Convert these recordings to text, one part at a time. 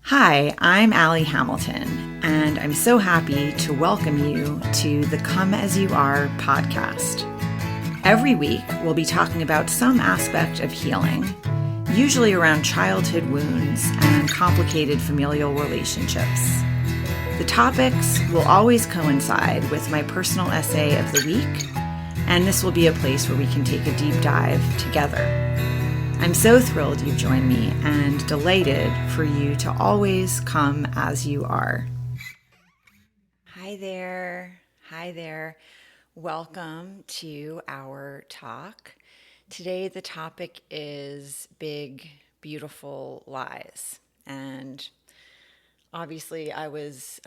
Hi, I'm Allie Hamilton, and I'm so happy to welcome you to the Come As You Are podcast. Every week, we'll be talking about some aspect of healing, usually around childhood wounds and complicated familial relationships. The topics will always coincide with my personal essay of the week, and this will be a place where we can take a deep dive together. I'm so thrilled you've joined me and delighted for you to always come as you are. Hi there. Hi there. Welcome to our talk. Today, the topic is big, beautiful lies. And obviously, I was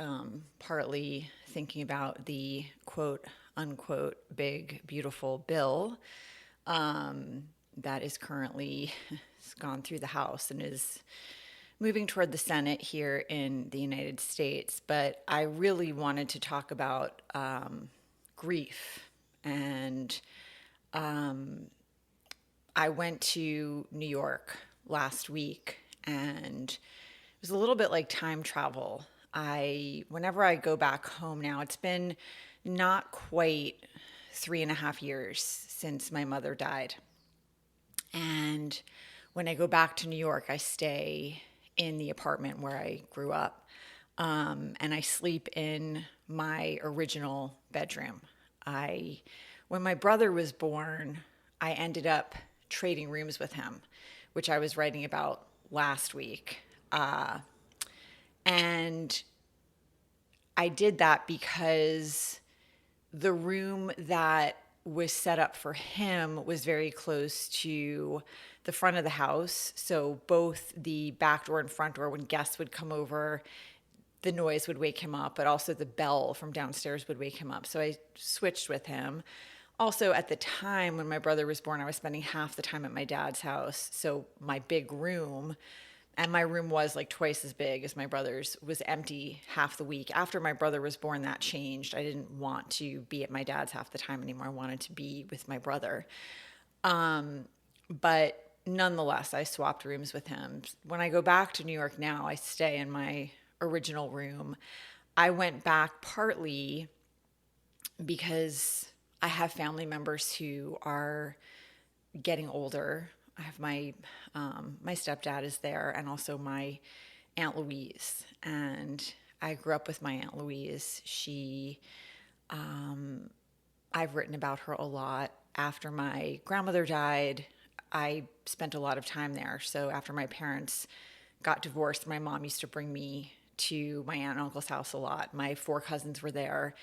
partly thinking about the quote unquote big, beautiful bill. That is currently gone through the House and is moving toward the Senate here in the United States. But I really wanted to talk about grief. And I went to New York last week, and it was a little bit like time travel. Whenever I go back home now, it's been not quite 3.5 years since my mother died. And when I go back to New York, I stay in the apartment where I grew up. And I sleep in my original bedroom. When my brother was born, I ended up trading rooms with him, which I was writing about last week. And I did that because the room that was set up for him was very close to the front of the house. So both the back door and front door, when guests would come over, the noise would wake him up, but also the bell from downstairs would wake him up. So I switched with him. Also, at the time when my brother was born, I was spending half the time at my dad's house. So my big room, and my room was like twice as big as my brother's, was empty half the week. After my brother was born, that changed. I didn't want to be at my dad's half the time anymore. I wanted to be with my brother. But nonetheless, I swapped rooms with him. When I go back to New York now, I stay in my original room. I went back partly because I have family members who are getting older. I have my stepdad is there, and also my Aunt Louise. And I grew up with my Aunt Louise. I've written about her a lot. After my grandmother died, I spent a lot of time there. So after my parents got divorced, my mom used to bring me to my aunt and uncle's house a lot. My 4 cousins were there.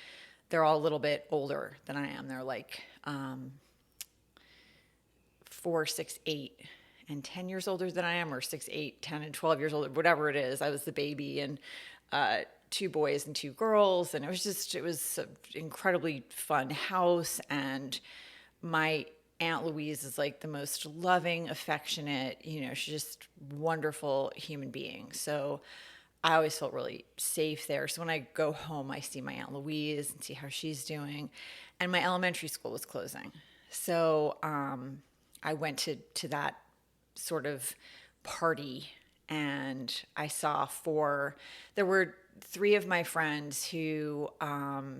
They're all a little bit older than I am. They're like 4, 6, 8, and 10 years older than I am, or 6, 8, 10, and 12 years older, whatever it is. I was the baby, and 2 boys and 2 girls. And it was an incredibly fun house. And my Aunt Louise is like the most loving, affectionate, she's just wonderful human being. So I always felt really safe there. So when I go home, I see my Aunt Louise and see how she's doing. And my elementary school was closing. So I went to that sort of party, and I saw there were 3 of my friends who I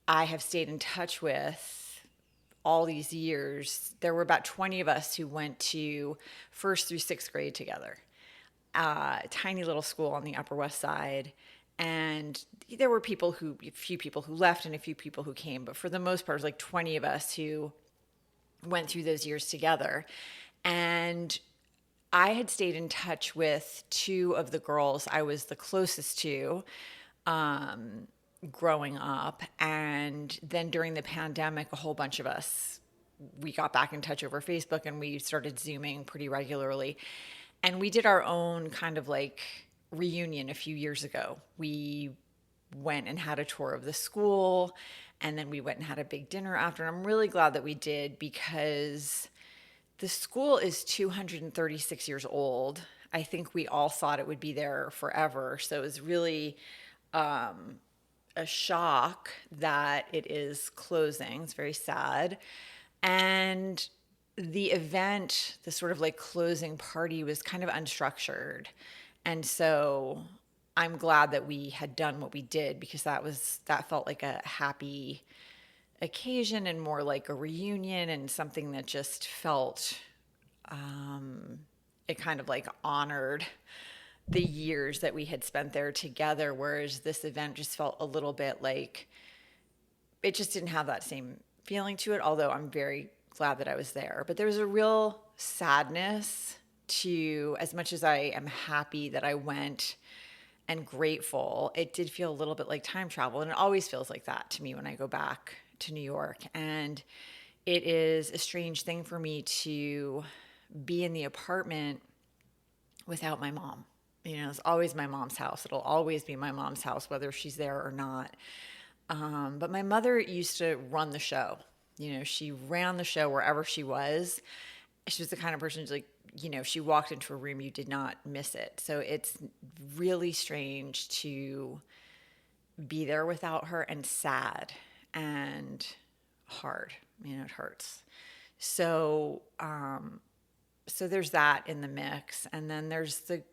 have stayed in touch with all these years. There were about 20 of us who went to 1st through 6th grade together. Tiny little school on the Upper West Side. And there were a few people who left and a few people who came. But for the most part, it was like 20 of us who went through those years together. And I had stayed in touch with 2 of the girls I was the closest to growing up. And then during the pandemic, a whole bunch of us, we got back in touch over Facebook, and we started Zooming pretty regularly. And we did our own kind of like reunion a few years ago. We went and had a tour of the school, and then we went and had a big dinner after. And I'm really glad that we did, because the school is 236 years old. I think we all thought it would be there forever. So it was really a shock that it is closing. It's very sad. And the event, the sort of like closing party, was kind of unstructured. And so I'm glad that we had done what we did, because that felt like a happy occasion and more like a reunion, and something that just felt, it kind of like honored the years that we had spent there together. Whereas this event just felt a little bit like it just didn't have that same feeling to it, although I'm very glad that I was there. But there was a real sadness to, as much as I am happy that I went and grateful, it did feel a little bit like time travel. And it always feels like that to me when I go back to New York. And it is a strange thing for me to be in the apartment without my mom. It's always my mom's house. It'll always be my mom's house, whether she's there or not. But my mother used to run the show. She ran the show wherever she was. She was the kind of person who's like, she walked into a room, you did not miss it. So it's really strange to be there without her, and sad and hard. It hurts. So, so there's that in the mix. And then there's the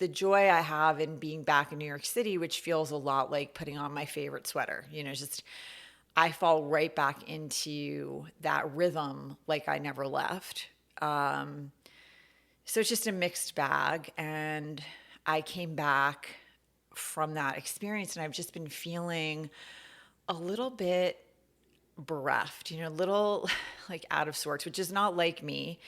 joy I have in being back in New York City, which feels a lot like putting on my favorite sweater. Just I fall right back into that rhythm like I never left. So it's just a mixed bag. And I came back from that experience, and I've just been feeling a little bit bereft, a little like out of sorts, which is not like me.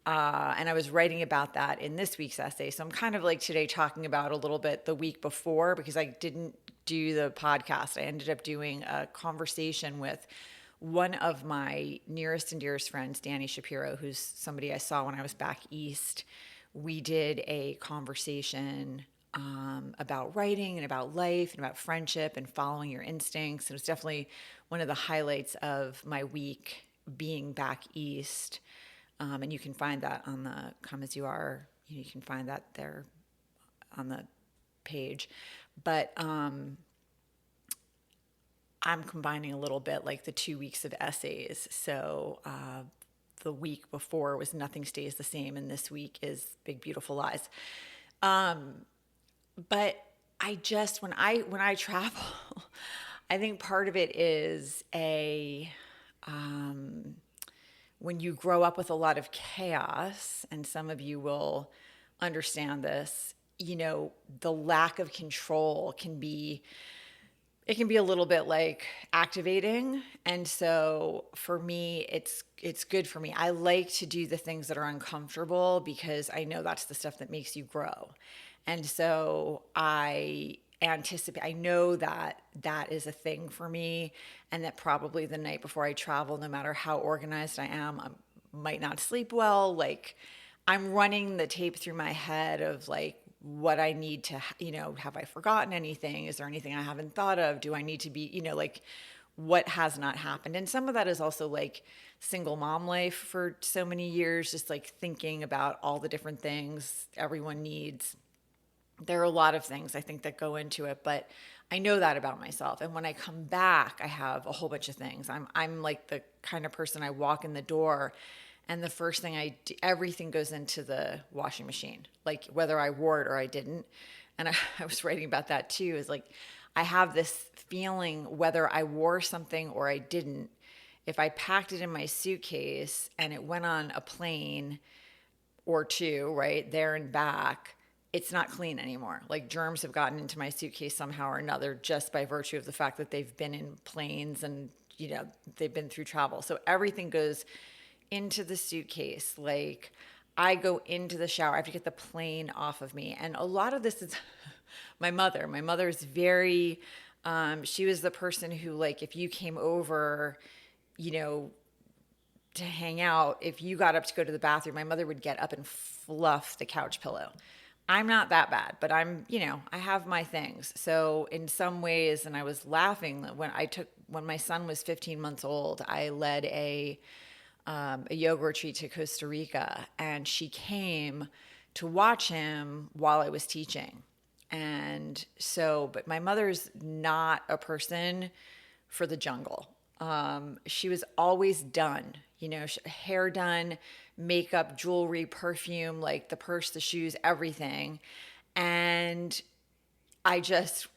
And I was writing about that in this week's essay. So I'm kind of like today talking about a little bit the week before, because I didn't do the podcast. I ended up doing a conversation with one of my nearest and dearest friends, Danny Shapiro, who's somebody I saw when I was back east. We did a conversation about writing and about life and about friendship and following your instincts. It was definitely one of the highlights of my week being back east. And you can find that on the Come As You Are. You can find that there on the page. But I'm combining a little bit like the 2 weeks of essays. So the week before was Nothing Stays the Same, and this week is Big Beautiful Lies. But I just, when I travel, I think part of it is when you grow up with a lot of chaos, and some of you will understand this, the lack of control can be a little bit like activating. And so for me, it's good for me. I like to do the things that are uncomfortable, because I know that's the stuff that makes you grow. And so I know that is a thing for me, and that probably the night before I travel, no matter how organized I am, I might not sleep well. Like, I'm running the tape through my head of like what I need to, have I forgotten anything? Is there anything I haven't thought of? Do I need to be, like what has not happened? And some of that is also like single mom life for so many years, just like thinking about all the different things everyone needs. There are a lot of things I think that go into it, but I know that about myself. And when I come back, I have a whole bunch of things. I'm like the kind of person, I walk in the door and the first thing I do, everything goes into the washing machine, like whether I wore it or I didn't. And I was writing about that too, is like, I have this feeling whether I wore something or I didn't, if I packed it in my suitcase and it went on a plane or two, right, there and back, it's not clean anymore. Like germs have gotten into my suitcase somehow or another, just by virtue of the fact that they've been in planes and, they've been through travel. So everything goes into the suitcase. Like I go into the shower, I have to get the plane off of me. And a lot of this is my mother. My mother is very, she was the person who, like, if you came over, to hang out, if you got up to go to the bathroom, my mother would get up and fluff the couch pillow. I'm not that bad, but I'm, I have my things. So in some ways, and I was laughing when my son was 15 months old, I led a yoga retreat to Costa Rica, and she came to watch him while I was teaching. And so, but my mother's not a person for the jungle. She was always done, hair done, makeup, jewelry, perfume, like the purse, the shoes, everything. And I just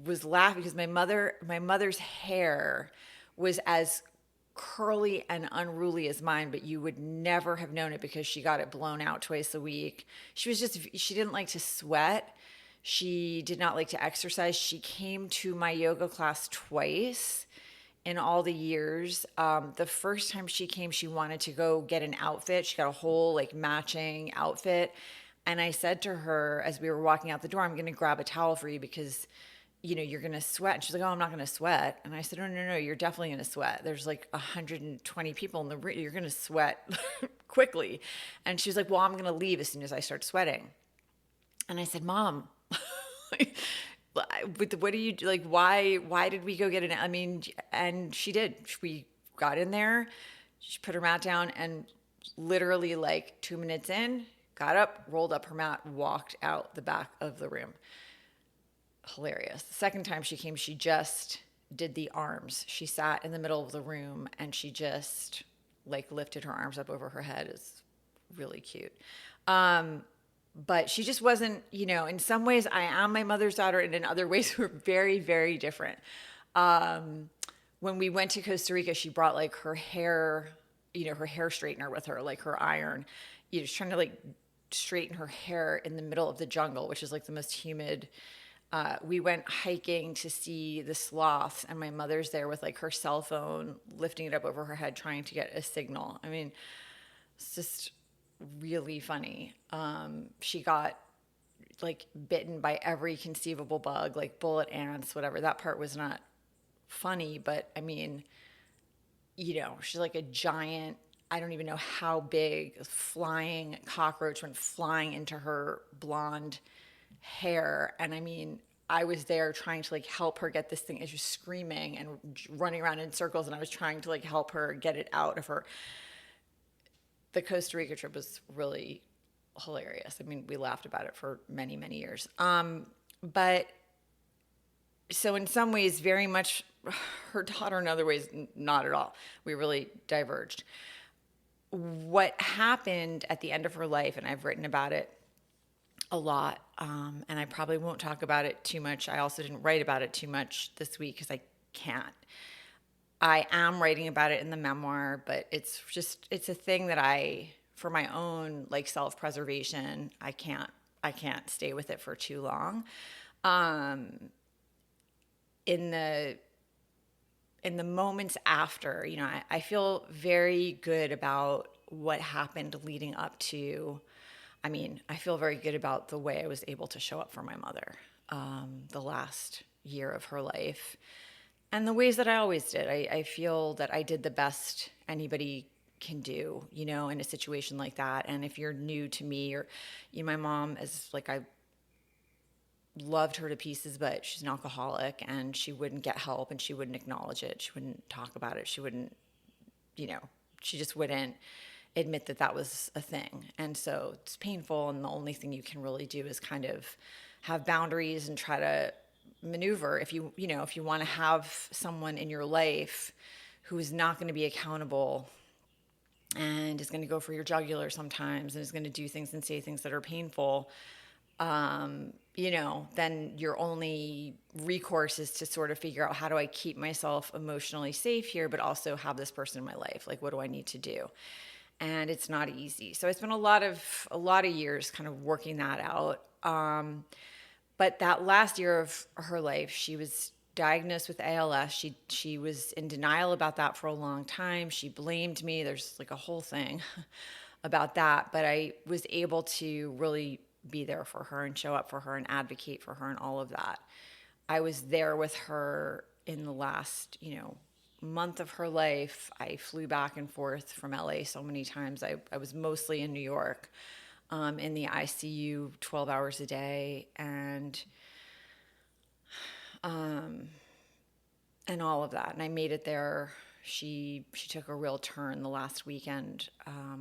was laughing because my mother's hair was as curly and unruly as mine, but you would never have known it because she got it blown out twice a week. She didn't like to sweat. She did not like to exercise. She came to my yoga class twice in all the years. The first time she came, she wanted to go get an outfit. She got a whole like matching outfit. And I said to her as we were walking out the door, I'm going to grab a towel for you because, you're going to sweat. And she's like, oh, I'm not going to sweat. And I said, no, no, no, you're definitely going to sweat. There's like 120 people in the room. You're going to sweat quickly. And she was like, well, I'm going to leave as soon as I start sweating. And I said, Mom, what do you like? Why did we go get an? I mean, and she did. We got in there. She put her mat down, and literally like 2 minutes in, got up, rolled up her mat, walked out the back of the room. Hilarious. The second time she came, she just did the arms. She sat in the middle of the room and she just like lifted her arms up over her head. It's really cute. But she just wasn't, in some ways I am my mother's daughter, and in other ways we're very, very different. When we went to Costa Rica, she brought like her hair, her hair straightener with her, like her iron, just trying to like straighten her hair in the middle of the jungle, which is like the most humid. We went hiking to see the sloths, and my mother's there with like her cell phone, lifting it up over her head, trying to get a signal. I mean, it's just really funny. She got like bitten by every conceivable bug, like bullet ants, whatever. That part was not funny, but I mean, she's like a giant, I don't even know how big, flying cockroach went flying into her blonde hair. And I mean, I was there trying to like help her get this thing. It was screaming and running around in circles, and I was trying to like help her get it out of her. The Costa Rica trip was really hilarious. I mean, we laughed about it for many, many years. But so in some ways, very much her daughter, in other ways, not at all. We really diverged. What happened at the end of her life, and I've written about it a lot, and I probably won't talk about it too much. I also didn't write about it too much this week because I can't. I am writing about it in the memoir, but it's a thing that for my own like self-preservation, I can't stay with it for too long. In the moments after, I feel very good about what happened leading up to. I mean, I feel very good about the way I was able to show up for my mother the last year of her life. And the ways that I always did. I feel that I did the best anybody can do, in a situation like that. And if you're new to me, or, my mom is like, I loved her to pieces, but she's an alcoholic, and she wouldn't get help, and she wouldn't acknowledge it. She wouldn't talk about it. She wouldn't, she just wouldn't admit that that was a thing. And so it's painful. And the only thing you can really do is kind of have boundaries and try to maneuver. If you want to have someone in your life who is not going to be accountable and is going to go for your jugular sometimes and is going to do things and say things that are painful, then your only recourse is to sort of figure out, how do I keep myself emotionally safe here, but also have this person in my life? Like, what do I need to do? And it's not easy. So I spent a lot of years kind of working that out. But that last year of her life, she was diagnosed with ALS. She was in denial about that for a long time. She blamed me. There's like a whole thing about that. But I was able to really be there for her and show up for her and advocate for her and all of that. I was there with her in the last, month of her life. I flew back and forth from LA so many times. I was mostly in New York, in the ICU 12 hours a day, and all of that. And I made it there. She took a real turn the last weekend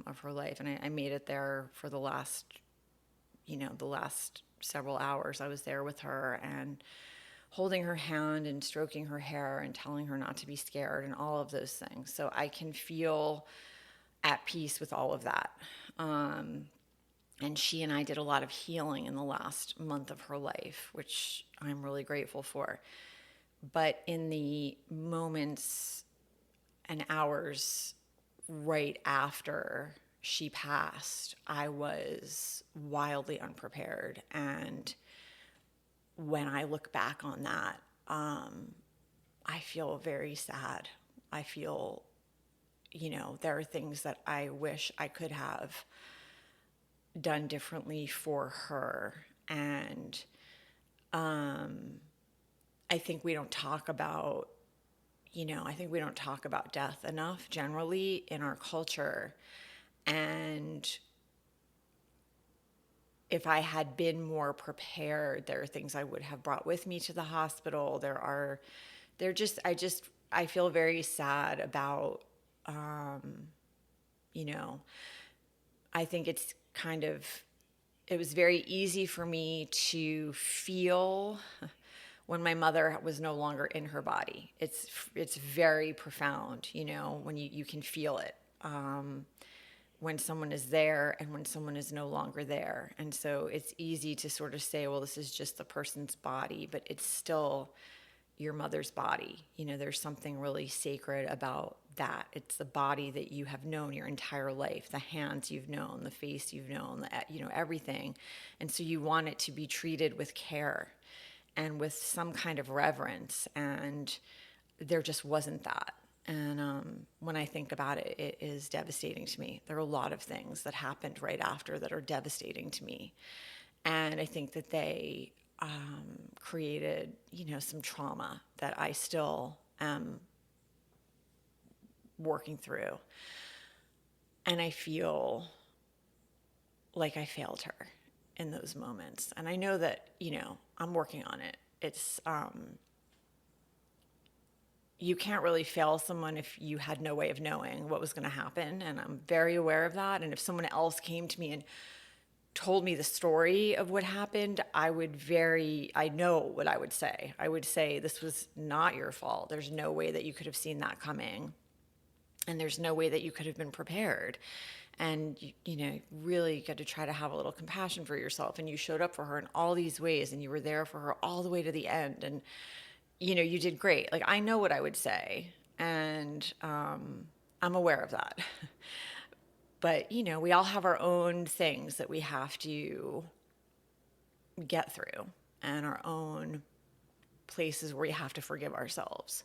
of her life, and I made it there for the last several hours. I was there with her and holding her hand and stroking her hair and telling her not to be scared and all of those things. So I can feel at peace with all of that. And she and I did a lot of healing in the last month of her life, which I'm really grateful for. But in the moments and hours right after she passed, I was wildly unprepared. And when I look back on that, I feel very sad. I feel, there are things that I wish I could have done differently for her. And I think we don't talk about, death enough generally in our culture. And if I had been more prepared, there are things I would have brought with me to the hospital. I feel very sad about, I think it was very easy for me to feel when my mother was no longer in her body. It's very profound, when you can feel it. When someone is there and when someone is no longer there. And so it's easy to sort of say, well, this is just the person's body, but it's still your mother's body. There's something really sacred about that. It's the body that you have known your entire life, the hands you've known, the face you've known, everything. And so you want it to be treated with care and with some kind of reverence. And there just wasn't that. And when I think about it, it is devastating to me. There are a lot of things that happened right after that are devastating to me. And I think that they created, some trauma that I still am working through. And I feel like I failed her in those moments. And I know that, I'm working on it. It's, you can't really fail someone if you had no way of knowing what was going to happen. And I'm very aware of that. And if someone else came to me and told me the story of what happened, I know what I would say. I would say, this was not your fault. There's no way that you could have seen that coming. And there's no way that you could have been prepared. And, really got to try to have a little compassion for yourself. And you showed up for her in all these ways, and you were there for her all the way to the end. And, you did great. Like, I know what I would say, and I'm aware of that. But, we all have our own things that we have to get through, and our own places where we have to forgive ourselves,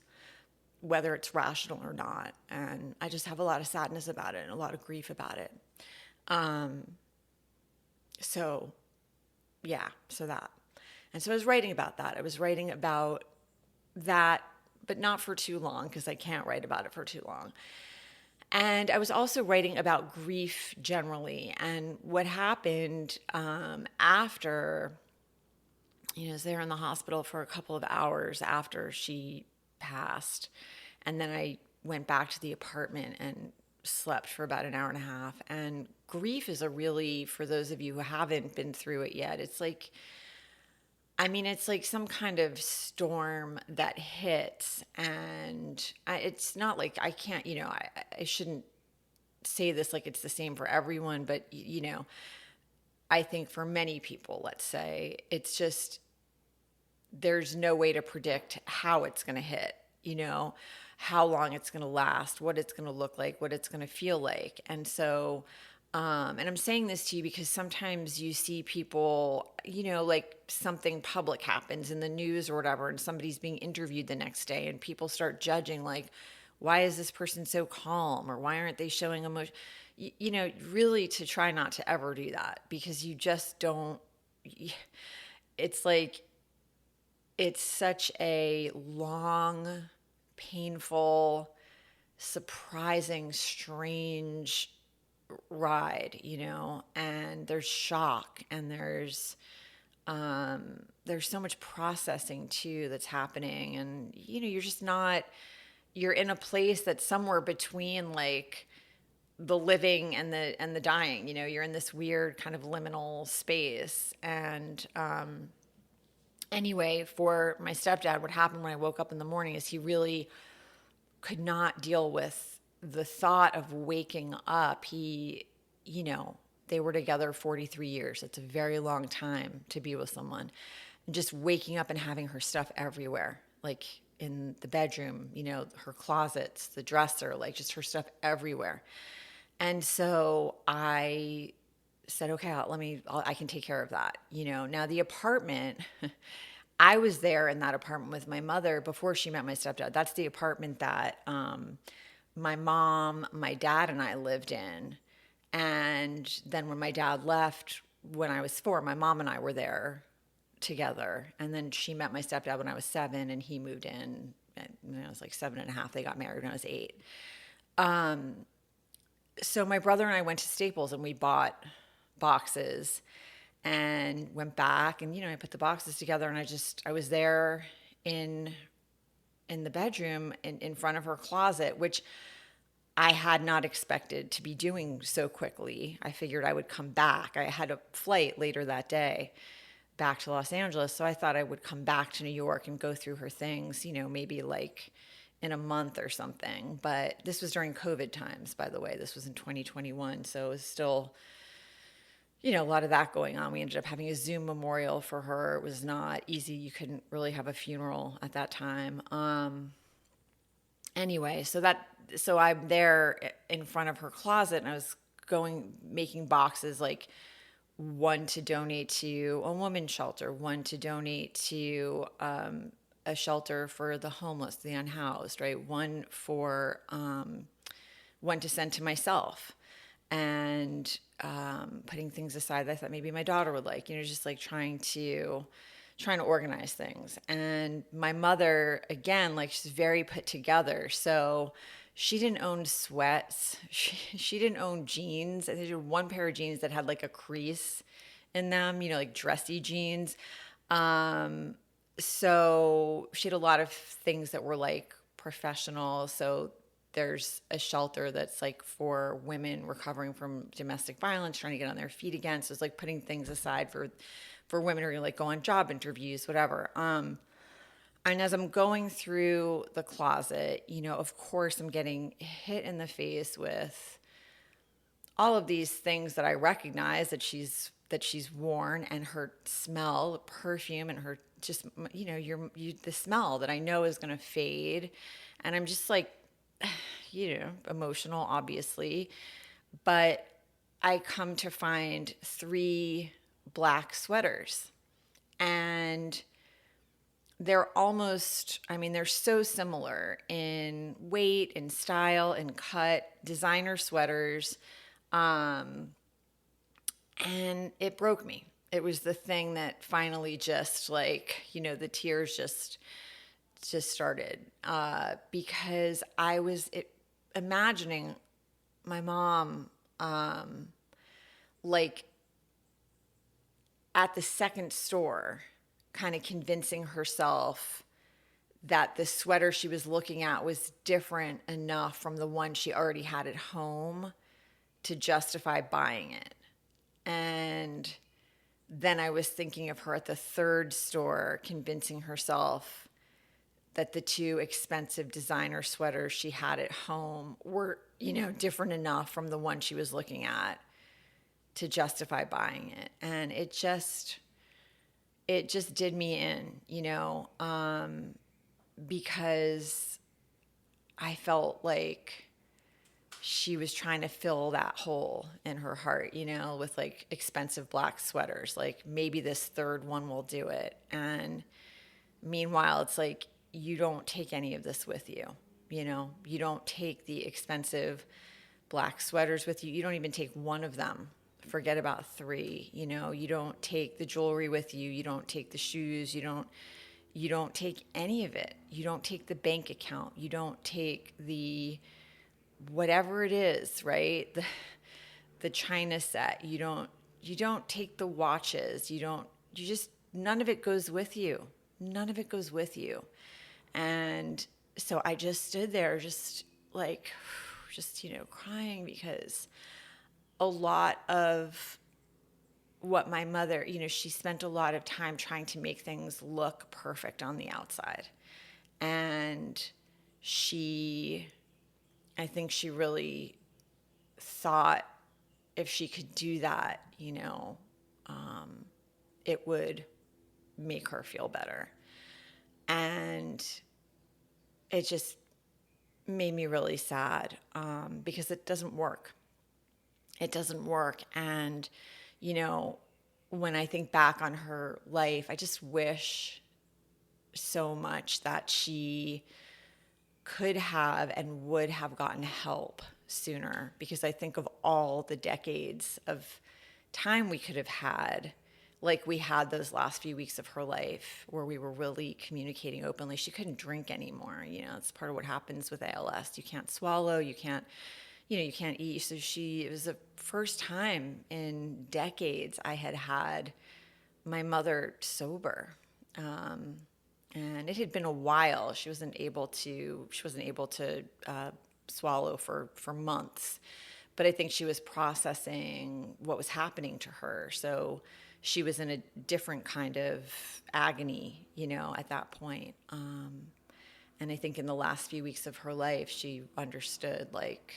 whether it's rational or not. And I just have a lot of sadness about it and a lot of grief about it. So that. And so I was writing about that. I was writing about that, but not for too long, because I can't write about it for too long. And I was also writing about grief generally, and what happened after, I was there in the hospital for a couple of hours after she passed. And then I went back to the apartment and slept for about an hour and a half. And grief is for those of you who haven't been through it yet, it's like some kind of storm that hits, and it's not like I can't, I shouldn't say this like it's the same for everyone, but, I think for many people, let's say, it's just, there's no way to predict how it's going to hit, how long it's going to last, what it's going to look like, what it's going to feel like. And so, and I'm saying this to you because sometimes you see people, like something public happens in the news or whatever, and somebody's being interviewed the next day, and people start judging, like, why is this person so calm, or why aren't they showing emotion? Really to try not to ever do that, because you just don't, it's like, it's such a long, painful, surprising, strange ride, and there's shock, and there's so much processing too that's happening, and you're in a place that's somewhere between like the living and the dying. You're in this weird kind of liminal space. And anyway, for my stepdad, what happened when I woke up in the morning is he really could not deal with the thought of waking up. He, they were together 43 years. It's a very long time to be with someone. And just waking up and having her stuff everywhere, like in the bedroom, her closets, the dresser, like just her stuff everywhere. And so I said, okay, I can take care of that. Now the apartment, I was there in that apartment with my mother before she met my stepdad. That's the apartment that my mom, my dad, and I lived in. And then when my dad left, when I was 4, my mom and I were there together. And then she met my stepdad when I was 7, and he moved in when I was like 7.5. They got married when I was 8. So my brother and I went to Staples and we bought boxes and went back, and I put the boxes together, and I was there in the bedroom in front of her closet, which I had not expected to be doing so quickly. I figured I would come back. I had a flight later that day back to Los Angeles, so I thought I would come back to New York and go through her things, maybe like in a month or something. But this was during COVID times, by the way. This was in 2021, so it was still a lot of that going on. We ended up having a Zoom memorial for her. It was not easy. You couldn't really have a funeral at that time. Anyway, so I'm there in front of her closet, and I was making boxes, like one to donate to a women's shelter, one to donate to a shelter for the homeless, the unhoused, right? One to send to myself. And putting things aside that I thought maybe my daughter would like, just like trying to organize things. And my mother, again, like she's very put together. So she didn't own sweats. She didn't own jeans. I think she had one pair of jeans that had like a crease in them, like dressy jeans. So she had a lot of things that were like professional. So there's a shelter that's like for women recovering from domestic violence, trying to get on their feet again. So it's like putting things aside for women who are like go on job interviews, whatever. And as I'm going through the closet, of course I'm getting hit in the face with all of these things that I recognize that she's worn, and her smell, perfume, and her just, the smell that I know is going to fade. And I'm just like, emotional, obviously. But I come to find 3 black sweaters, and they're they're so similar in weight and style and cut, designer sweaters. And it broke me. It was the thing that finally just like, the tears just started, because I was imagining my mom, like at the second store, kind of convincing herself that the sweater she was looking at was different enough from the one she already had at home to justify buying it. And then I was thinking of her at the 3rd store, convincing herself that the 2 expensive designer sweaters she had at home were, different enough from the one she was looking at to justify buying it. And it just did me in, because I felt like she was trying to fill that hole in her heart, with like expensive black sweaters. Like maybe this 3rd one will do it. And meanwhile, it's like, you don't take any of this with you. You don't take the expensive black sweaters with you. You don't even take one of them. Forget about 3. You don't take the jewelry with you. You don't take the shoes. You don't take any of it. You don't take the bank account. You don't take the whatever it is, right? The China set. You don't take the watches. None of it goes with you. None of it goes with you. And so I just stood there crying, because a lot of what my mother, she spent a lot of time trying to make things look perfect on the outside. And I think she really thought if she could do that, it would make her feel better. And it just made me really sad, because it doesn't work. It doesn't work. And, when I think back on her life, I just wish so much that she could have and would have gotten help sooner, because I think of all the decades of time we could have had, like we had those last few weeks of her life where we were really communicating openly. She couldn't drink anymore. It's part of what happens with ALS. You can't swallow, you can't eat. So it was the first time in decades I had my mother sober. And it had been a while. She wasn't able to swallow for months, but I think she was processing what was happening to her. So she was in a different kind of agony, at that point. And I think in the last few weeks of her life, she understood, like,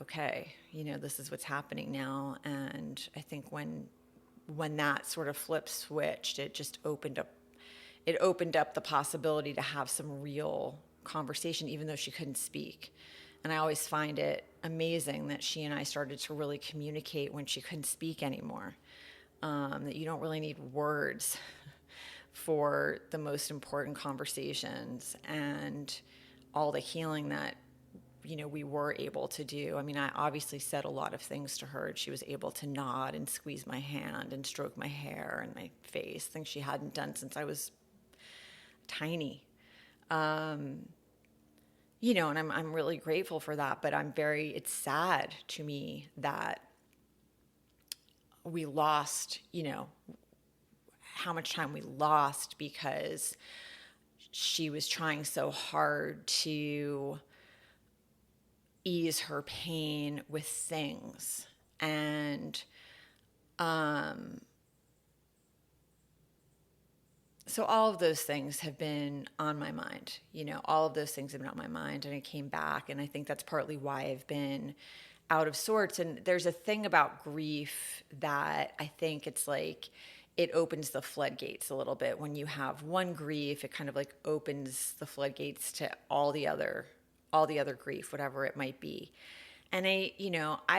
okay, this is what's happening now. And I think when that sort of flip switched, it just opened up the possibility to have some real conversation, even though she couldn't speak. And I always find it amazing that she and I started to really communicate when she couldn't speak anymore. That you don't really need words for the most important conversations and all the healing that, we were able to do. I mean, I obviously said a lot of things to her. She was able to nod and squeeze my hand and stroke my hair and my face, things she hadn't done since I was tiny. And I'm really grateful for that, but it's sad to me that we lost, how much time we lost because she was trying so hard to ease her pain with things. And, so all of those things have been on my mind, all of those things have been on my mind, and I came back, and I think that's partly why I've been out of sorts. And there's a thing about grief that I think it's like, it opens the floodgates a little bit. When you have one grief, it kind of like opens the floodgates to all the other grief, whatever it might be. And I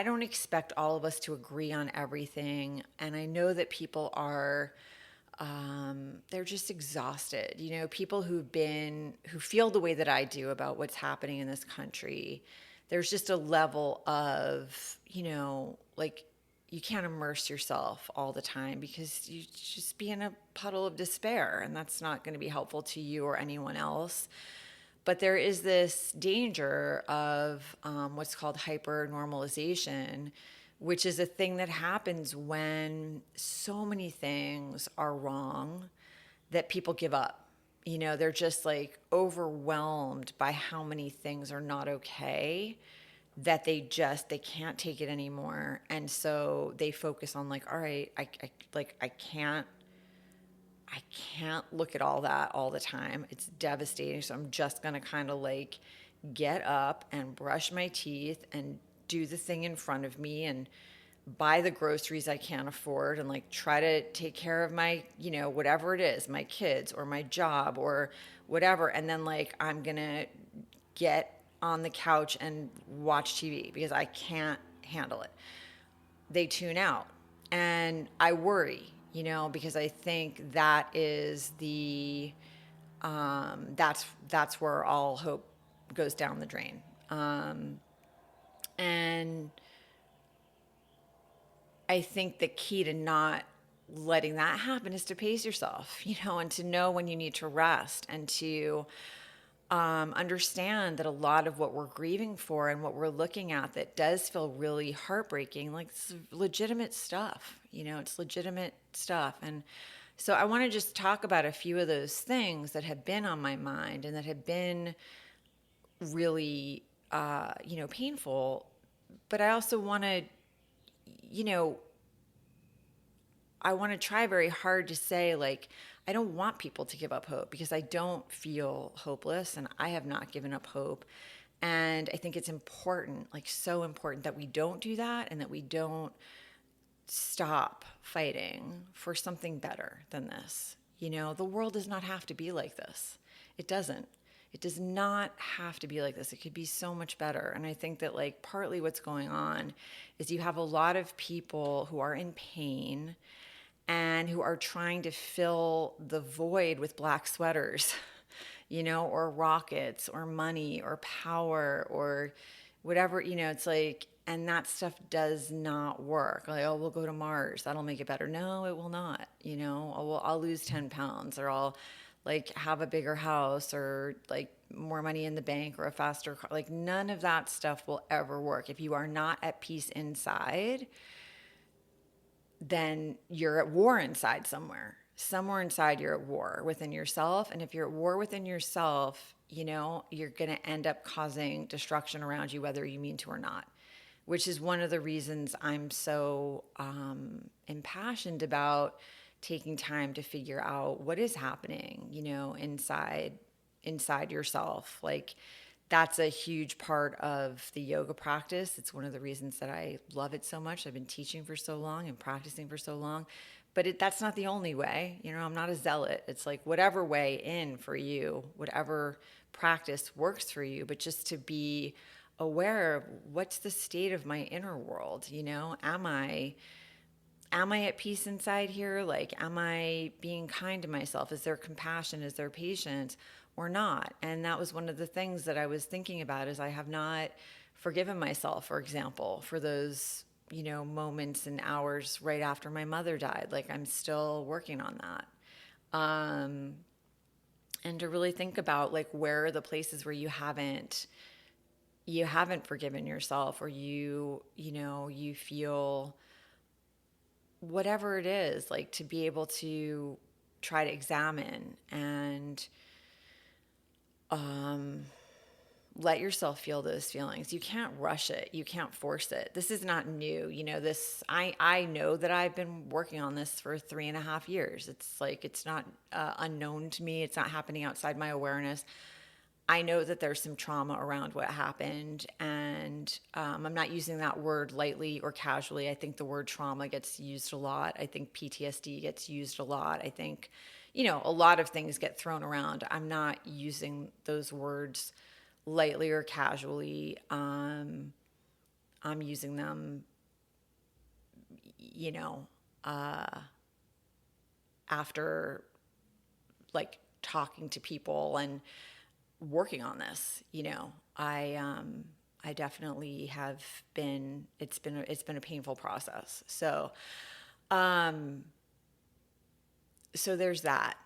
don't expect all of us to agree on everything. And I know that people are, they're just exhausted. People who feel the way that I do about what's happening in this country. There's just a level of, like, you can't immerse yourself all the time because you just be in a puddle of despair, and that's not going to be helpful to you or anyone else. But there is this danger of what's called hyper-normalization, which is a thing that happens when so many things are wrong that people give up. They're just like overwhelmed by how many things are not okay that they can't take it anymore. And so they focus on like, all right, I can't look at all that all the time. It's devastating. So I'm just going to kind of like get up and brush my teeth and do the thing in front of me and buy the groceries I can't afford and like try to take care of my, whatever it is, my kids or my job or whatever. And then like, I'm going to get on the couch and watch TV because I can't handle it. They tune out, and I worry, because I think that is that's where all hope goes down the drain. And I think the key to not letting that happen is to pace yourself, and to know when you need to rest, and to understand that a lot of what we're grieving for and what we're looking at that does feel really heartbreaking, like it's legitimate stuff, it's legitimate stuff. And so I want to just talk about a few of those things that have been on my mind and that have been really, painful. But I also want to, I want to try very hard to say, like, I don't want people to give up hope because I don't feel hopeless and I have not given up hope. And I think it's important, like so important, that we don't do that and that we don't stop fighting for something better than this. The world does not have to be like this. It doesn't. It does not have to be like this. It could be so much better. And I think that, like, partly what's going on is you have a lot of people who are in pain and who are trying to fill the void with black sweaters, or rockets or money or power or whatever, it's like, and that stuff does not work. Like, oh, we'll go to Mars. That'll make it better. No, it will not. I'll lose 10 pounds, or I'll like have a bigger house, or like more money in the bank, or a faster car. Like, none of that stuff will ever work. If you are not at peace inside, then you're at war inside somewhere. Somewhere inside, you're at war within yourself. And if you're at war within yourself, you're going to end up causing destruction around you, whether you mean to or not, which is one of the reasons I'm so impassioned about taking time to figure out what is happening, inside yourself. Like, that's a huge part of the yoga practice. It's one of the reasons that I love it so much. I've been teaching for so long and practicing for so long, but that's not the only way. I'm not a zealot. It's like whatever way in for you, whatever practice works for you, but just to be aware of what's the state of my inner world. Am I at peace inside here? Like, am I being kind to myself? Is there compassion? Is there patience, or not? And that was one of the things that I was thinking about, is I have not forgiven myself, for example, for those, moments and hours right after my mother died. Like, I'm still working on that. And to really think about, like, where are the places where you haven't forgiven yourself, or you feel whatever it is, like, to be able to try to examine and let yourself feel those feelings. You can't rush it. You can't force it. This is not new. I know that I've been working on this for 3.5 years. It's like, it's not unknown to me. It's not happening outside my awareness. I know that there's some trauma around what happened, and I'm not using that word lightly or casually. I think the word trauma gets used a lot. I think PTSD gets used a lot. I think, a lot of things get thrown around. I'm not using those words lightly or casually. I'm using them, after, like, talking to people and working on this. I definitely have been. It's been a painful process. So there's that.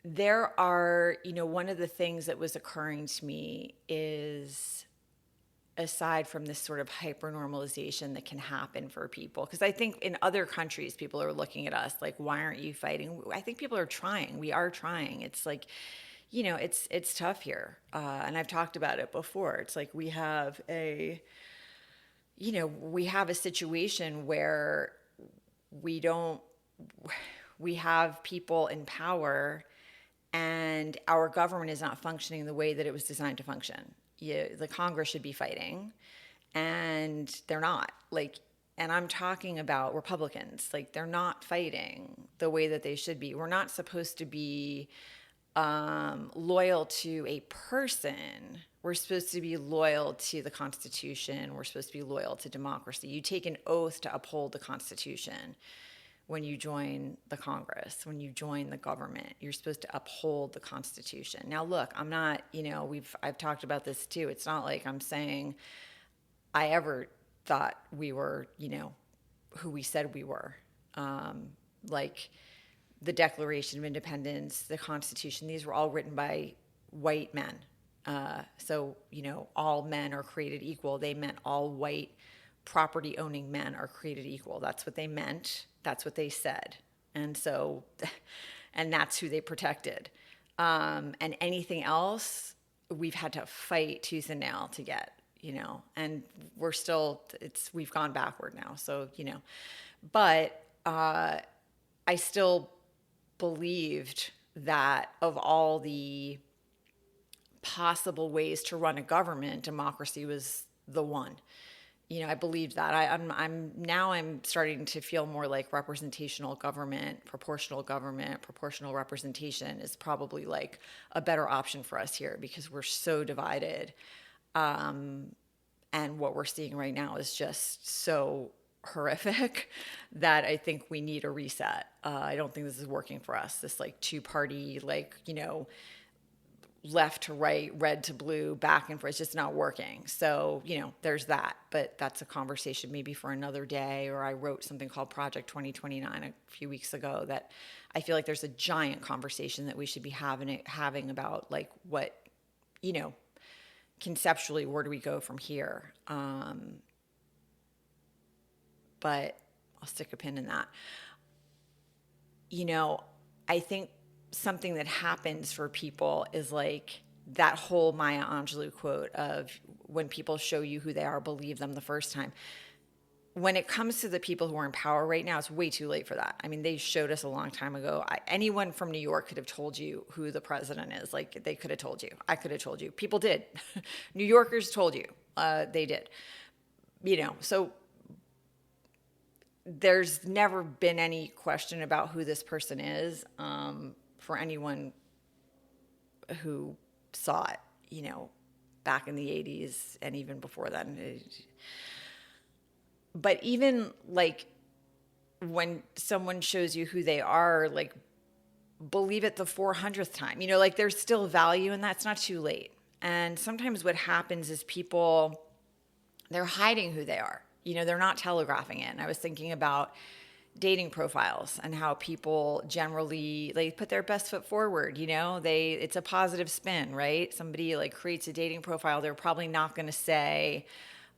There are, one of the things that was occurring to me is, aside from this sort of hyper-normalization that can happen for people, because I think in other countries, people are looking at us like, why aren't you fighting? I think people are trying. We are trying. It's like, it's tough here. And I've talked about it before. It's like we have a situation where we have people in power, and our government is not functioning the way that it was designed to function. The Congress should be fighting, and they're not. Like, and I'm talking about Republicans. Like, they're not fighting the way that they should be. We're not supposed to be loyal to a person. We're supposed to be loyal to the Constitution. We're supposed to be loyal to democracy. You take an oath to uphold the Constitution when you join the Congress, when you join the government. You're supposed to uphold the Constitution. Now, look, I'm not, I've talked about this too. It's not like I'm saying I ever thought we were, who we said we were. Like, the Declaration of Independence, the Constitution, these were all written by white men. So, all men are created equal. They meant all white property-owning men are created equal. That's what they meant. That's what they said. And so, and that's who they protected. And anything else, we've had to fight tooth and nail to get, and we've gone backward now. So, but I still believed that of all the possible ways to run a government, democracy was the one. I believed that. I'm starting to feel more like representational government, proportional representation is probably like a better option for us here because we're so divided. And what we're seeing right now is just so horrific that I think we need a reset. I don't think this is working for us. This like two-party, left to right, red to blue, back and forth. It's just not working. So, there's that. But that's a conversation maybe for another day. Or I wrote something called Project 2029 a few weeks ago that I feel like there's a giant conversation that we should be having about like what, conceptually, where do we go from here? But I'll stick a pin in that. I think something that happens for people is like that whole Maya Angelou quote of when people show you who they are, believe them the first time. When it comes to the people who are in power right now, it's way too late for that. I mean, they showed us a long time ago. Anyone from New York could have told you who the president is. Like, they could have told you. I could have told you. People did. New Yorkers told you. They did. So there's never been any question about who this person is for anyone who saw it, back in the 80s and even before then. But even like when someone shows you who they are, like believe it the 400th time, like there's still value in that. It's not too late. And sometimes what happens is people, they're hiding who they are. They're not telegraphing it. And I was thinking about dating profiles and how people generally they put their best foot forward. It's a positive spin, right? Somebody like creates a dating profile. They're probably not going to say,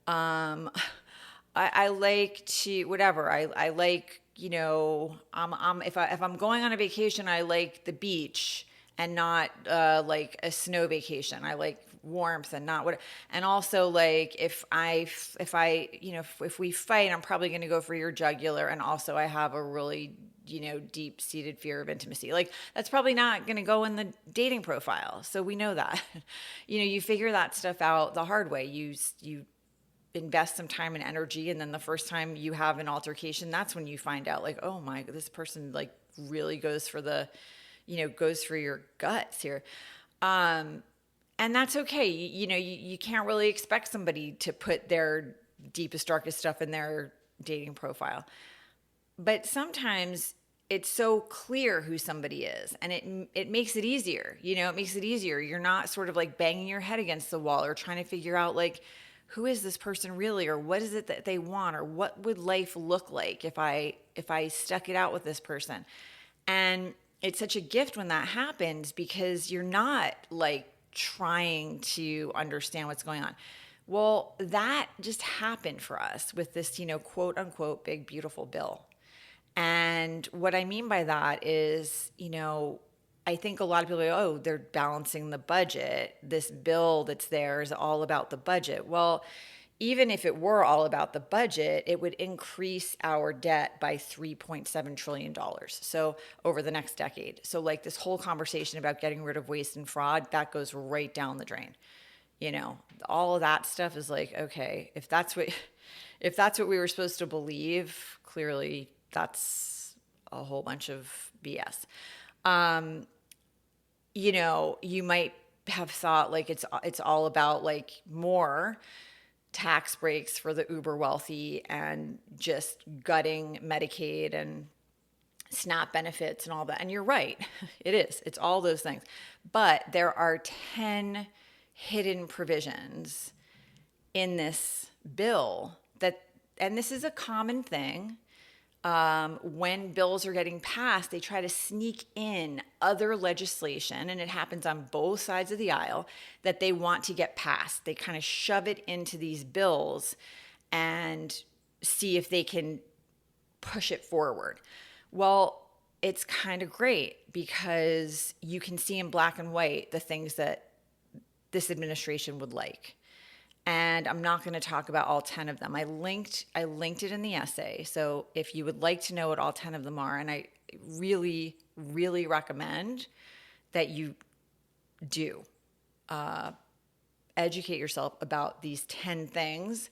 I like to whatever. I like, if I'm going on a vacation, I like the beach and not like a snow vacation. I like warmth and not what. And also like if we fight, I'm probably going to go for your jugular. And also I have a really deep-seated fear of intimacy. Like that's probably not going to go in the dating profile. So we know that. You figure that stuff out the hard way. You invest some time and energy, and then the first time you have an altercation, that's when you find out like, oh my, this person like really goes for your guts here. And that's okay. You can't really expect somebody to put their deepest, darkest stuff in their dating profile. But sometimes it's so clear who somebody is, and it makes it easier. It makes it easier. You're not sort of like banging your head against the wall or trying to figure out like, who is this person really, or what is it that they want, or what would life look like if I stuck it out with this person? And it's such a gift when that happens because you're not like trying to understand what's going on. Well, that just happened for us with this, quote unquote, big, beautiful bill. And what I mean by that is, I think a lot of people go, oh, they're balancing the budget. This bill that's there is all about the budget. Well, even if it were all about the budget, it would increase our debt by $3.7 trillion. So over the next decade. So like this whole conversation about getting rid of waste and fraud, that goes right down the drain. All of that stuff is like, okay, if that's what we were supposed to believe, clearly that's a whole bunch of BS. You might have thought like it's all about like more tax breaks for the uber wealthy and just gutting Medicaid and SNAP benefits and all that. And you're right. It is. It's all those things. But there are 10 hidden provisions in this bill and this is a common thing. When bills are getting passed, they try to sneak in other legislation, and it happens on both sides of the aisle, that they want to get passed. They kind of shove it into these bills and see if they can push it forward. Well, it's kind of great because you can see in black and white the things that this administration would like. And I'm not going to talk about all 10 of them. I linked it in the essay. So if you would like to know what all 10 of them are, and I really, really recommend that you do. educate yourself about these 10 things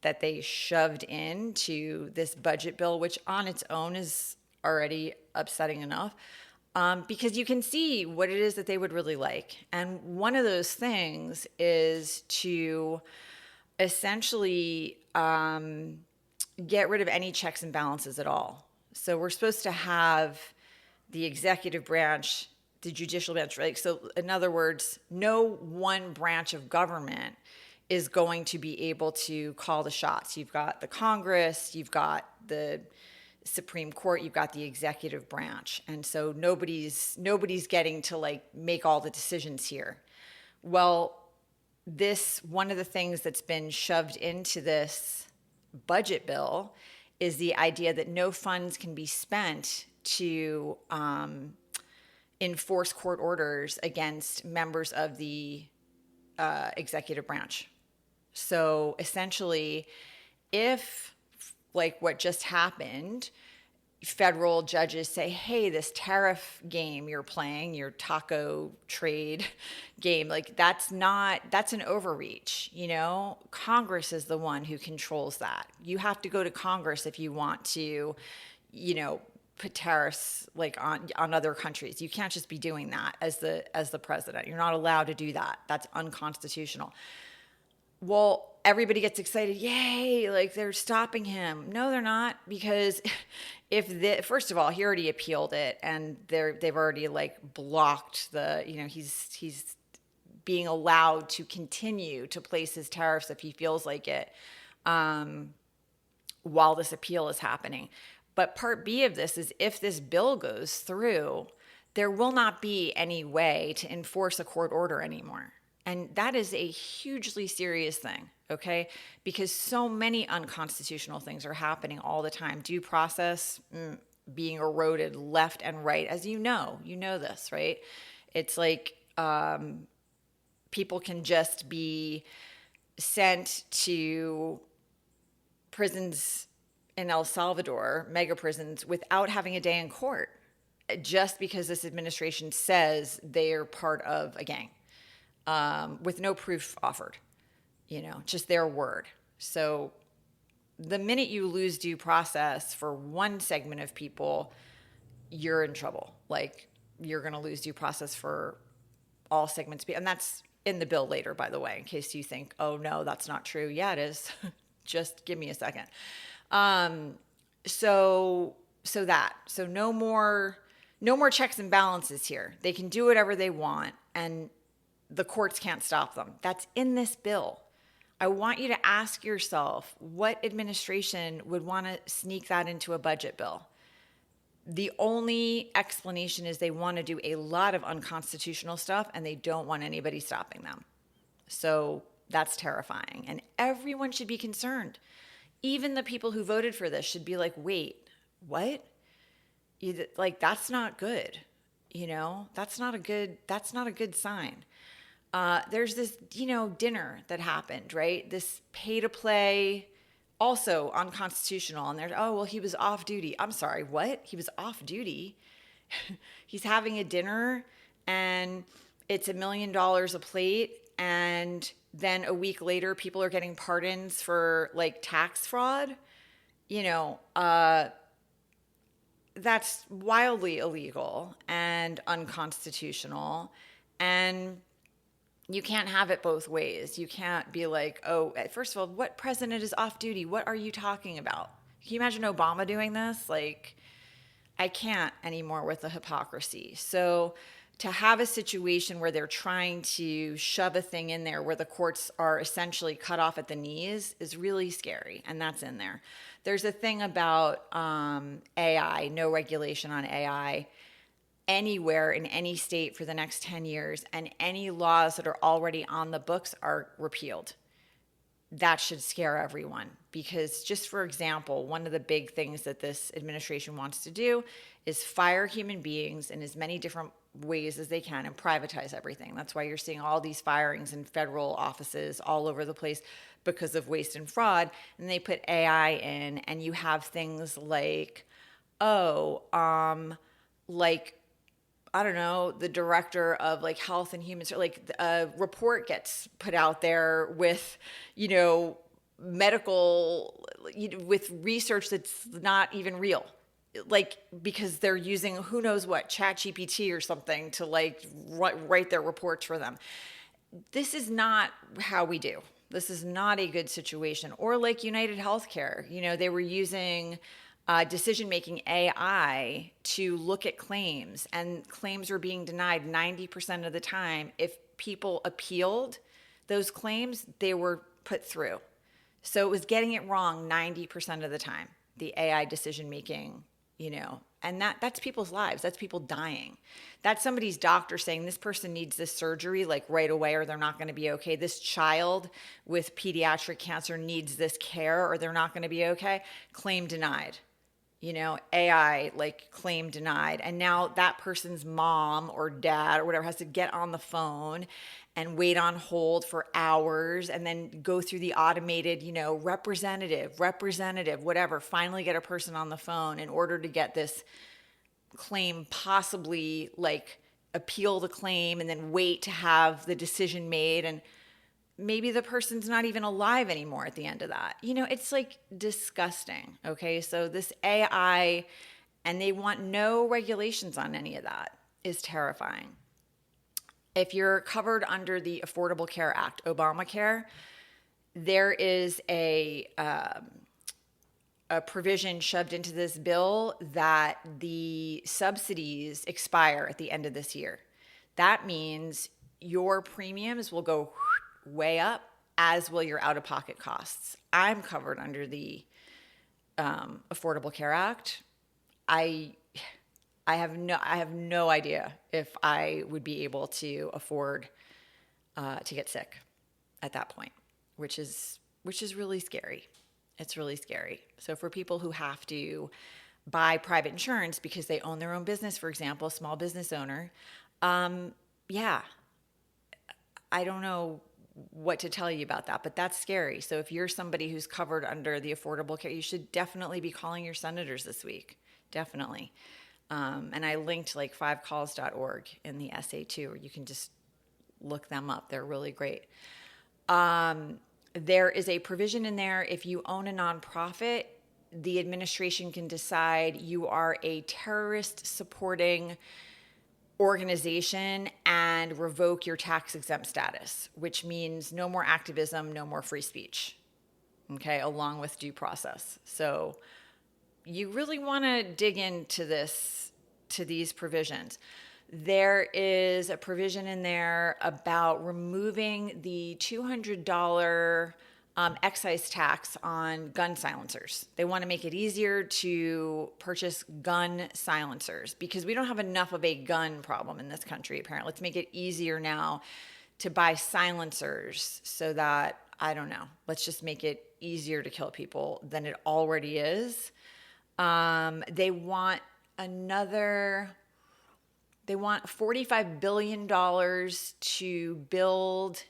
that they shoved into this budget bill, which on its own is already upsetting enough, because you can see what it is that they would really like. And one of those things is to essentially get rid of any checks and balances at all. So we're supposed to have the executive branch, the judicial branch, right? So in other words, no one branch of government is going to be able to call the shots. You've got the Congress, you've got the Supreme Court, you've got the executive branch. And so nobody's getting to like make all the decisions here. Well, one of the things that's been shoved into this budget bill is the idea that no funds can be spent to enforce court orders against members of the executive branch. So essentially, if, like what just happened, federal judges say, hey, this tariff game you're playing, your taco trade game, like that's an overreach. Congress is the one who controls that. You have to go to Congress if you want to, put tariffs like on other countries. You can't just be doing that as the president. You're not allowed to do that. That's unconstitutional. Well, everybody gets excited. Yay, like they're stopping him. No, they're not, because first of all, he already appealed it and they've already like blocked he's being allowed to continue to place his tariffs if he feels like it while this appeal is happening. But part B of this is if this bill goes through, there will not be any way to enforce a court order anymore. And that is a hugely serious thing, okay? Because so many unconstitutional things are happening all the time. Due process being eroded left and right, as you know this, right? It's like people can just be sent to prisons in El Salvador, mega prisons, without having a day in court, just because this administration says they're part of a gang. With no proof offered, just their word. So the minute you lose due process for one segment of people, you're in trouble. Like you're going to lose due process for all segments. And that's in the bill later, by the way, in case you think, oh no, that's not true. Yeah, it is. Just give me a second. So no more checks and balances here. They can do whatever they want, and the courts can't stop them. That's in this bill. I want you to ask yourself what administration would want to sneak that into a budget bill. The only explanation is they want to do a lot of unconstitutional stuff and they don't want anybody stopping them. So that's terrifying. And everyone should be concerned. Even the people who voted for this should be like, wait, what? That's not good. That's not a good sign. There's this, dinner that happened, right? This pay to play, also unconstitutional. And there's, oh, well, he was off duty. I'm sorry, what? He was off duty? He's having a dinner and it's $1 million a plate. And then a week later, people are getting pardons for like tax fraud. That's wildly illegal and unconstitutional. And you can't have it both ways. You can't be like, oh, first of all, what president is off duty? What are you talking about? Can you imagine Obama doing this? Like, I can't anymore with the hypocrisy. So to have a situation where they're trying to shove a thing in there where the courts are essentially cut off at the knees is really scary. And that's in there. There's a thing about AI, no regulation on AI anywhere in any state for the next 10 years, and any laws that are already on the books are repealed. That should scare everyone, because just for example, one of the big things that this administration wants to do is fire human beings in as many different ways as they can and privatize everything. That's why you're seeing all these firings in federal offices all over the place because of waste and fraud. And they put AI in, and you have things like, I don't know, the director of like health and human, like a report gets put out there with, you know, medical, with research that's not even real. Like, because they're using who knows what, chat GPT or something to like write their reports for them. This is not how we do. This is not a good situation. Or like United Healthcare, you know, they were using decision making AI to look at claims, and claims were being denied 90% of the time. If people appealed those claims, they were put through. So it was getting it wrong 90% of the time, the AI decision making, you know, and that's people's lives. That's people dying. That's somebody's doctor saying this person needs this surgery like right away or they're not going to be okay. This child with pediatric cancer needs this care or they're not going to be okay. Claim denied. You know, AI like claim denied. And now that person's mom or dad or whatever has to get on the phone and wait on hold for hours and then go through the automated, you know, representative, whatever, finally get a person on the phone in order to get this claim possibly like appeal the claim and then wait to have the decision made. And maybe the person's not even alive anymore at the end of that. You know, it's like disgusting. Okay. So this AI, and they want no regulations on any of that, is terrifying. If you're covered under the Affordable Care Act, Obamacare, there is a provision shoved into this bill that the subsidies expire at the end of this year. That means your premiums will go way up, as will your out-of-pocket costs. I'm covered under the Affordable Care Act. I have no idea if I would be able to afford to get sick at that point, which is really scary. It's really scary. So for people who have to buy private insurance because they own their own business, for example, a small business owner, yeah, I don't know what to tell you about that, but that's scary. So if you're somebody who's covered under the Affordable Care, you should definitely be calling your senators this week. Definitely. And I linked like 5calls.org in the essay too, or you can just look them up. They're really great. There is a provision in there. If you own a nonprofit, the administration can decide you are a terrorist supporting organization and revoke your tax exempt status, which means no more activism, no more free speech. Okay, along with due process. So you really want to dig into these provisions. There is a provision in there about removing the $200 excise tax on gun silencers. They want to make it easier to purchase gun silencers because we don't have enough of a gun problem in this country, apparently. Let's make it easier now to buy silencers so that, I don't know, let's just make it easier to kill people than it already is. They want $45 billion to build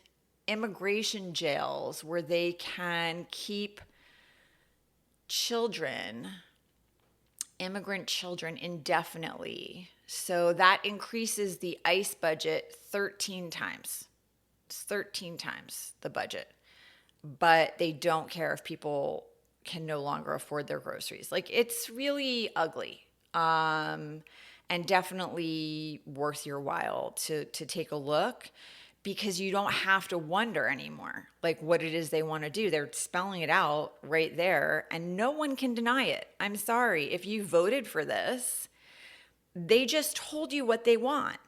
immigration jails where they can keep immigrant children indefinitely. So that increases the ICE budget 13 times. It's 13 times the budget. But they don't care if people can no longer afford their groceries. Like, it's really ugly. And definitely worth your while to take a look, because you don't have to wonder anymore like what it is they want to do. They're spelling it out right there and no one can deny it. I'm sorry. If you voted for this, they just told you what they want.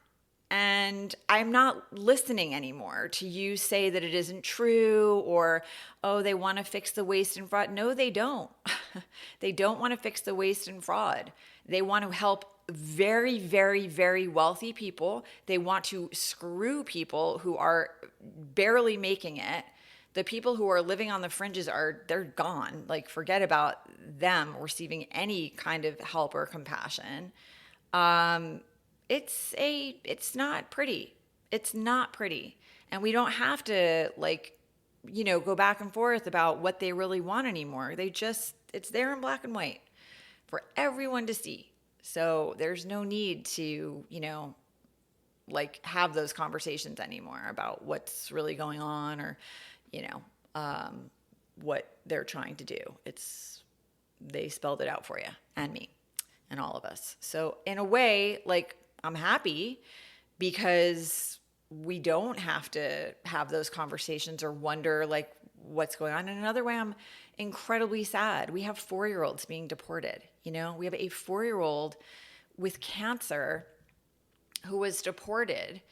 And I'm not listening anymore to you say that it isn't true or, oh, they want to fix the waste and fraud. No, they don't. They don't want to fix the waste and fraud. They want to help very, very, very wealthy people. They want to screw people who are barely making it. The people who are living on the fringes they're gone. Like, forget about them receiving any kind of help or compassion. It's not pretty. It's not pretty. And we don't have to go back and forth about what they really want anymore. It's there in black and white for everyone to see. So there's no need to, like have those conversations anymore about what's really going on, or, you know, what they're trying to do. They spelled it out for you and me and all of us. So in a way, like, I'm happy because we don't have to have those conversations or wonder like what's going on. In another way, I'm incredibly sad. We have 4-year-olds being deported. You know, we have a 4-year-old with cancer who was deported.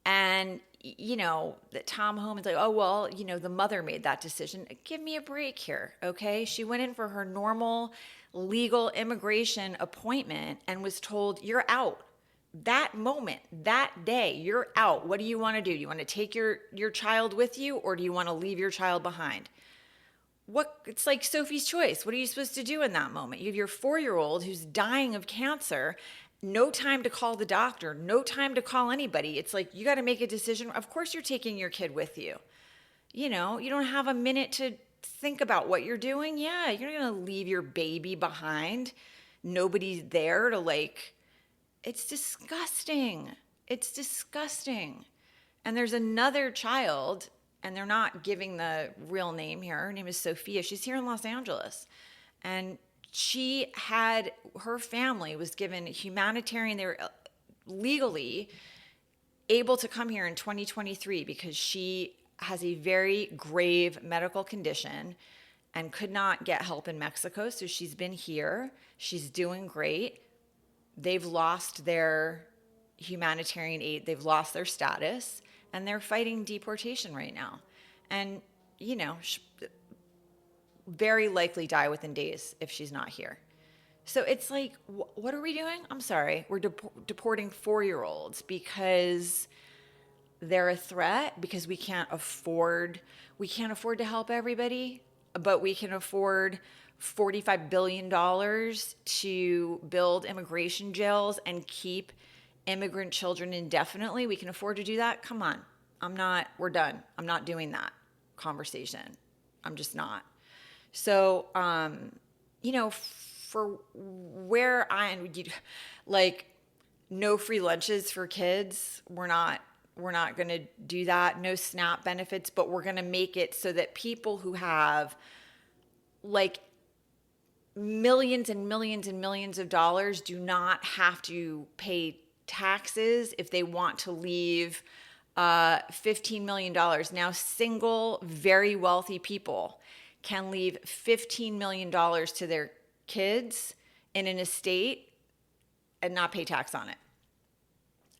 And, you know, that Tom Homan's like, oh, well, you know, the mother made that decision. Give me a break here, okay? She went in for her normal legal immigration appointment and was told, you're out. That moment, that day, you're out. What do you want to do? Do you want to take your child with you, or do you want to leave your child behind? It's like Sophie's Choice. What are you supposed to do in that moment? You have your 4-year-old who's dying of cancer, no time to call the doctor, no time to call anybody. It's like, you got to make a decision. Of course you're taking your kid with you. You know, you don't have a minute to think about what you're doing. Yeah, you're not going to leave your baby behind. Nobody's there to like, it's disgusting. It's disgusting. And there's another child, and they're not giving the real name here. Her name is Sophia. She's here in Los Angeles. And her family was given humanitarian, they were legally able to come here in 2023 because she has a very grave medical condition and could not get help in Mexico. So she's been here. She's doing great. They've lost their humanitarian aid. They've lost their status, and they're fighting deportation right now. And, you know, very likely die within days if she's not here. So it's like, what are we doing? I'm sorry. We're deporting 4-year-olds because they're a threat, because we can't afford to help everybody, but we can afford $45 billion to build immigration jails and keep immigrant children indefinitely. We can afford to do that. Come on. We're done. I'm not doing that conversation. I'm just not. So, you know, for where like, no free lunches for kids. We're not going to do that. No SNAP benefits, but we're going to make it so that people who have like millions and millions and millions of dollars do not have to pay taxes if they want to leave $15 million. Now, single, very wealthy people can leave $15 million to their kids in an estate and not pay tax on it.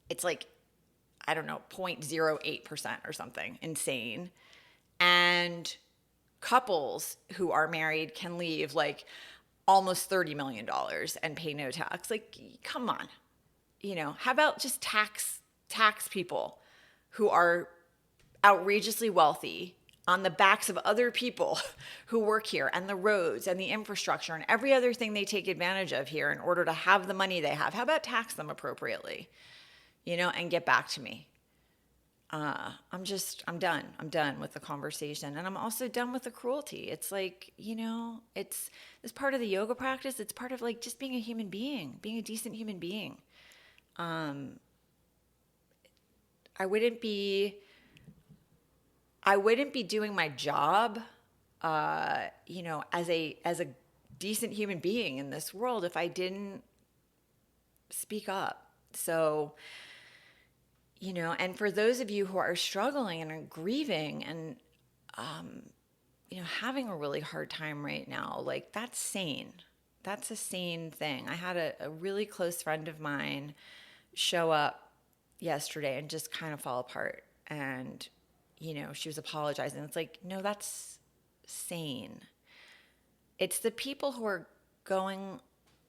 It's like, I don't know, 0.08% or something insane. And couples who are married can leave like almost $30 million and pay no tax. Like, come on. You know, how about just tax people who are outrageously wealthy on the backs of other people who work here, and the roads and the infrastructure and every other thing they take advantage of here in order to have the money they have? How about tax them appropriately, you know, and get back to me? I'm done. I'm done with the conversation. And I'm also done with the cruelty. It's like, you know, it's part of the yoga practice. It's part of like just being a human being, being a decent human being. I wouldn't be doing my job, you know, as a decent human being in this world if I didn't speak up. So, you know, and for those of you who are struggling and are grieving and, you know, having a really hard time right now, like, that's sane. That's a sane thing. I had a really close friend of mine show up yesterday and just kind of fall apart. And, you know, she was apologizing. It's like, no, that's sane. It's the people who are going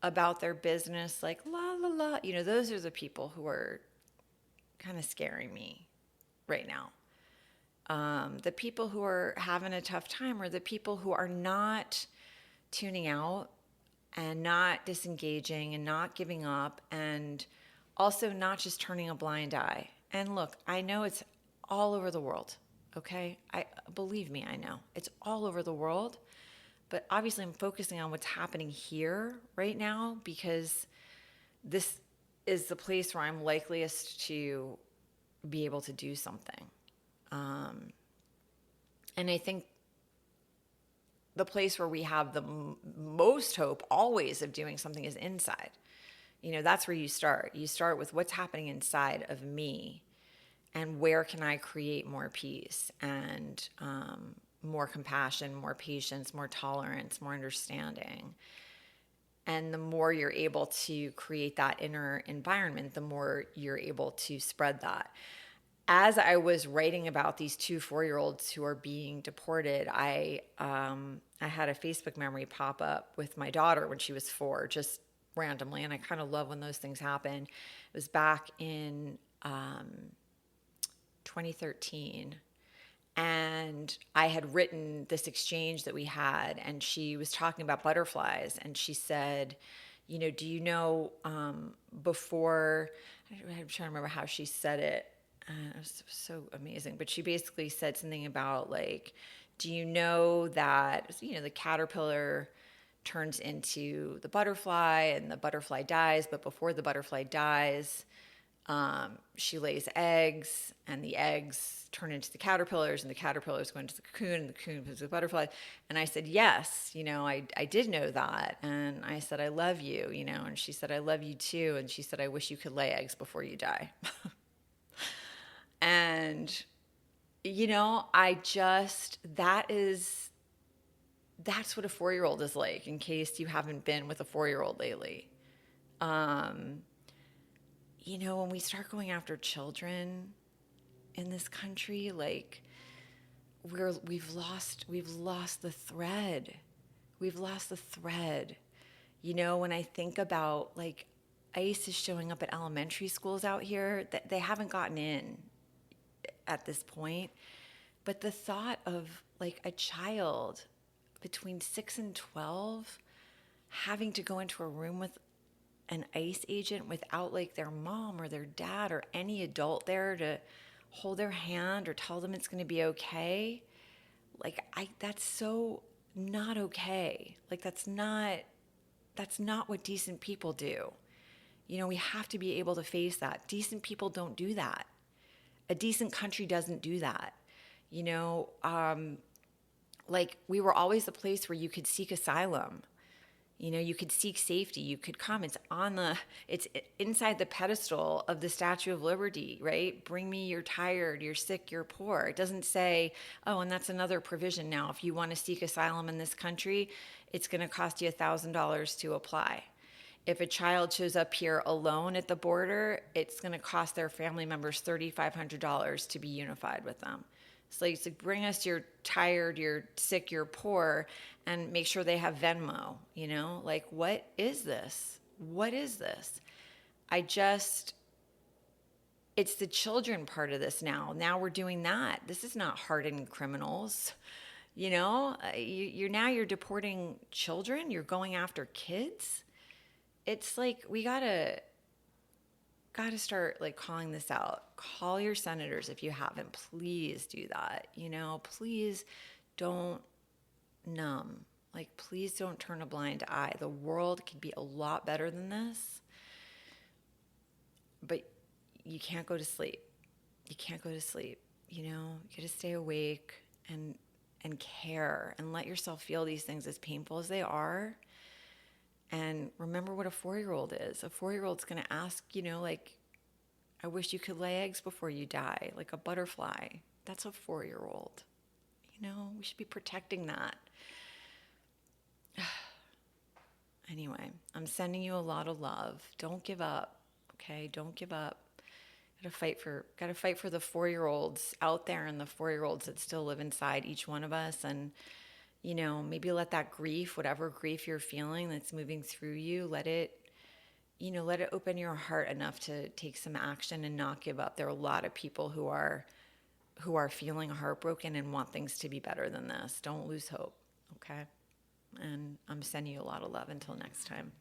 about their business like, la, la, la. You know, those are the people who are kind of scaring me right now. The people who are having a tough time are the people who are not tuning out and not disengaging and not giving up, and also not just turning a blind eye. And look, I know it's all over the world, okay? Believe me, I know. It's all over the world. But obviously I'm focusing on what's happening here right now because this is the place where I'm likeliest to be able to do something. And I think the place where we have the most hope always of doing something is inside. That's where you start. You start with what's happening inside of me, and where can I create more peace and more compassion, more patience, more tolerance, more understanding. And the more you're able to create that inner environment, the more you're able to spread that. As I was writing about these 2 4-year-olds who are being deported, I had a Facebook memory pop up with my daughter when she was 4, just randomly, and I kind of love when those things happen. It was back in 2013, and I had written this exchange that we had, and she was talking about butterflies, and she said, do you know, before, I'm trying to remember how she said it. It was so amazing. But she basically said something about, like, do you know that, the caterpillar turns into the butterfly and the butterfly dies, but before the butterfly dies, she lays eggs, and the eggs turn into the caterpillars, and the caterpillars go into the cocoon, and the cocoon becomes the butterfly. And I said, yes, I did know that. And I said, I love you, and she said, I love you too. And she said, I wish you could lay eggs before you die. And, that's what a 4-year-old is like, in case you haven't been with a 4-year-old lately. When we start going after children in this country, like, we've lost the thread. We've lost the thread. When I think about, like, ICE is showing up at elementary schools out here, that they haven't gotten in at this point. But the thought of, like, a child between 6 and 12 having to go into a room with an ICE agent without, like, their mom or their dad or any adult there to hold their hand or tell them it's going to be okay, like, that's so not okay. Like, that's not what decent people do. We have to be able to face that. Decent people don't do that. A decent country doesn't do that. Like, we were always the place where you could seek asylum. You could seek safety. You could come. It's inside the pedestal of the Statue of Liberty, right? Bring me, you're tired, you're sick, you're poor. It doesn't say, oh, and that's another provision now. If you want to seek asylum in this country, it's going to cost you $1,000 to apply. If a child shows up here alone at the border, it's going to cost their family members $3,500 to be unified with them. So, bring us, you're tired, you're sick, you're poor, and make sure they have Venmo, Like, what is this? What is this? It's the children part of this now. Now we're doing that. This is not hardened criminals. You're deporting children. You're going after kids. It's like, we gotta start, like, calling this out. Call your senators if you haven't. Please do that. Please don't numb. Like, please don't turn a blind eye. The world could be a lot better than this, but you can't go to sleep. You can't go to sleep. You gotta stay awake and care and let yourself feel these things, as painful as they are. And remember what a 4-year-old is. A 4-year-old's going to ask, like, I wish you could lay eggs before you die, like a butterfly. That's a 4-year-old. We should be protecting that. Anyway, I'm sending you a lot of love. Don't give up, okay? Don't give up. Gotta fight for the 4-year-olds out there, and the 4-year-olds that still live inside each one of us. And maybe let that grief, whatever grief you're feeling that's moving through you, let it open your heart enough to take some action and not give up. There are a lot of people who are feeling heartbroken and want things to be better than this. Don't lose hope, okay? And I'm sending you a lot of love. Until next time.